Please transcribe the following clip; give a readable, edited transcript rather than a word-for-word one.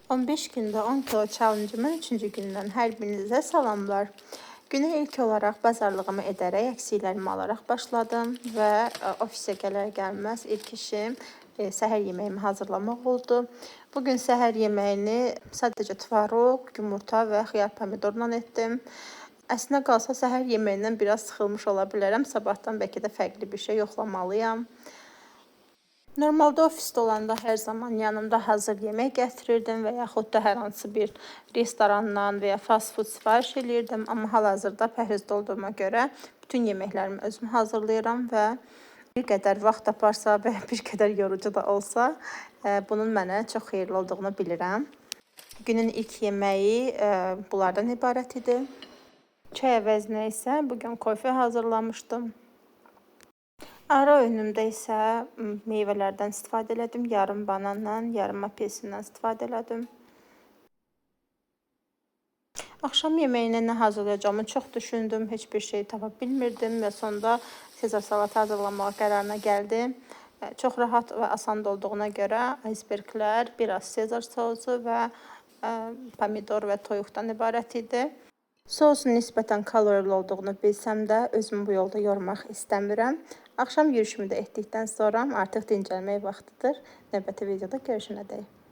15 gündə 10 kilo challenge'ımın 3-cü gündən hər birinizə salamlar. Günə ilk olaraq bazarlığımı edərək əksiklərimi alaraq başladım və ofisə gələr-gəlməz ilk işim səhər yeməyimi hazırlamaq oldu. Bugün səhər yeməyini sadəcə tvaroq, yumurta və xiyar pomidorla etdim. Əslində qalsa səhər yeməyindən biraz sıxılmış ola bilərəm. Sabahdan bəlkə də fərqli bir şey yoxlamalıyam. Normalda ofisdə olanda hər zaman yanımda hazır yemək gətirirdim və yaxud da hər hansı bir restorandan və ya fast food sifariş eləyirdim. Amma hal-hazırda pəhrizdə olduğuma görə bütün yeməklərimi özüm hazırlayıram və bir qədər vaxt aparsa və bir qədər yorucu da olsa, bunun mənə çox xeyirli olduğunu bilirəm. Günün ilk yeməyi bunlardan ibarət idi. Çay əvəzinə isə bugün kofe hazırlamışdım. Ara öynümdə isə meyvələrdən istifadə elədim. Yarım banandan, yarım apelsindən istifadə elədim. Axşam yeməyinə nə hazırlayacağımı çox düşündüm. Heç bir şey tapa bilmirdim və sonda Sezar salatı hazırlamağa qərarına gəldim. Çox rahat və asan olduğuna görə iceberglər, biraz Sezar sosu və pomidor və toyuqdan ibarət idi. Sosun nisbətən kalorili olduğunu bilsəm də özümü bu yolda yormaq istəmirəm. Axşam yürüyüşümü də etdikdən sonra artıq dincəlmək vaxtıdır. Növbəti videoda görüşənədək.